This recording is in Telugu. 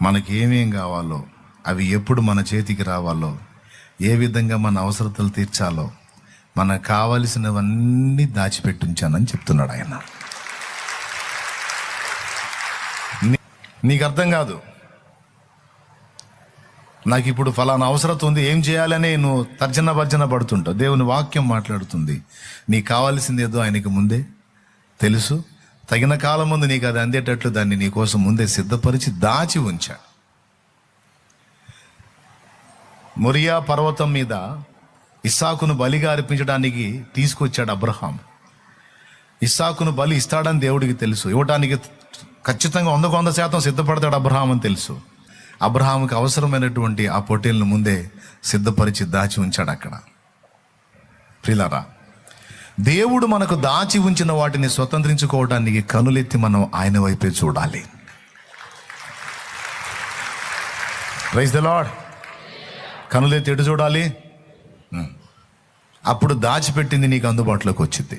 మనకి ఏమేం కావాలో, అవి ఎప్పుడు మన చేతికి రావాలో, ఏ విధంగా మన అవసరతలు తీర్చాలో, మనకు కావలసినవన్నీ దాచిపెట్టించానని చెప్తున్నాడు ఆయన. నీకు అర్థం కాదు, నాకు ఇప్పుడు ఫలానా అవసరత ఉంది, ఏం చేయాలని నువ్వు తర్జన పడుతుంటావు. దేవుని వాక్యం మాట్లాడుతుంది, నీకు కావాల్సింది ఏదో ఆయనకి ముందే తెలుసు. తగిన కాలం ముందు నీకు అది అందేటట్లు దాన్ని నీకోసం ముందే సిద్ధపరిచి దాచి ఉంచాడు. మొరియా పర్వతం మీద ఇస్సాకును బలిగా అర్పించడానికి తీసుకొచ్చాడు అబ్రహాం. ఇస్సాకును బలి ఇస్తాడని దేవుడికి తెలుసు, ఇవ్వడానికి ఖచ్చితంగా 100% సిద్ధపడతాడు అబ్రహాం అని తెలుసు. అబ్రహాంకి అవసరమైనటువంటి ఆ పొట్టేళ్ళను ముందే సిద్ధపరిచి దాచి ఉంచాడు అక్కడ. ప్రియులారా, దేవుడు మనకు దాచి ఉంచిన వాటిని స్వతంత్రించుకోవడానికి కనులెత్తి మనం ఆయన వైపే చూడాలి. Praise the lord. కనులెత్తి ఎటు చూడాలి? అప్పుడు దాచిపెట్టింది నీకు అందుబాటులోకి వచ్చింది.